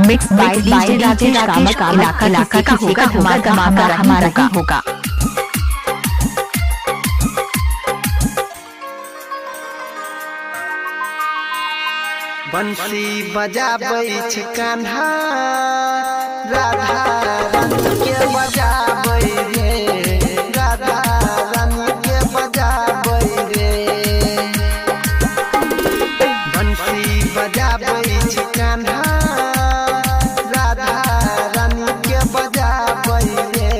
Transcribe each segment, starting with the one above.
Mix by DJ Rajesh Kamat इलाका का होगा हमारा का होगा। बंसी बजाबै छी कान्हा राधा रानी के बजाबै रे, राधा रानी के बजाबै रे। बंसी बजाबै छी कान्हा राधा रानी के बजाबै रे,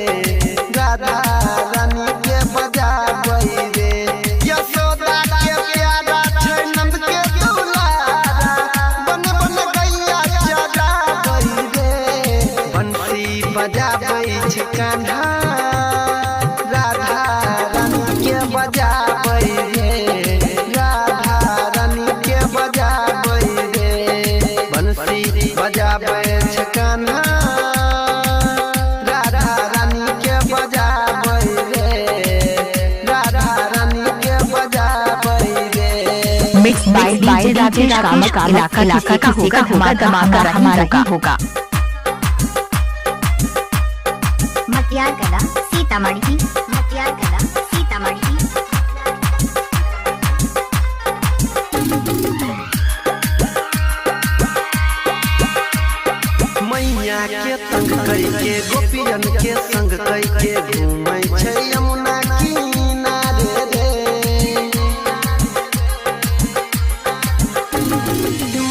राधा रानी के बजाबै रे। यशोदा के प्यारा छै नंद के दुलारा, बन बन गैया जगाबै रे। बंसी बजाबै छी कान्हा राधा रानी के बजाबै रे, राधा रानी के बजाबै रे। बंसी बजाबै छी कान्हा राधा रानी के बजाबै रे, राधा रानी के बजाबै रे। Mix by DJ Rajesh Kamat इलाका का होगा हमारा का होगा। मटियार कला सीतामढ़ी, मटियार कला सीतामढ़ी। मैया के तंग करके गोपियन के संग करके घूमै छै यमुना किनारे रे।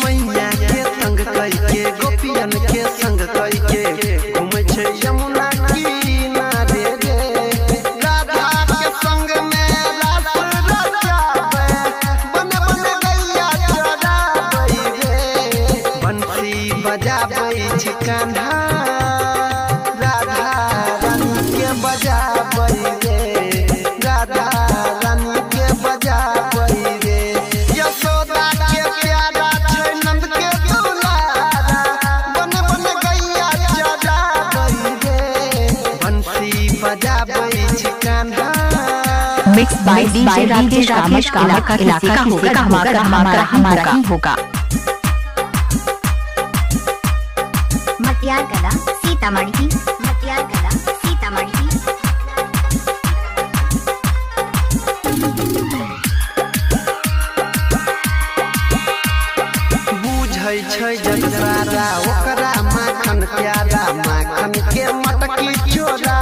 मैया के तंग करके गोपियन के संग करके घूमै छै यमुना किनारे रे। राधा के संग में रास रचाबै, बन बन गैया जगाबै रे। बंसी बजाबै छी कान्हा राधा रानी के बजाबै रे, राधा रानी के बजाबै रे। यशोदा के प्यारा छै नंद के दुलारा, बन बन गैया जगाबै रे। बंसी बजाबै छी Kanha mix by DJ Rajesh Kamat इलाका का होगा हमारा का होगा। मटियार कला सीतामढ़ी, मटियार कला सीतामढ़ी। बुझै छै जग सारा ओकरा माखन प्यारा, माखन के मटकी चोरा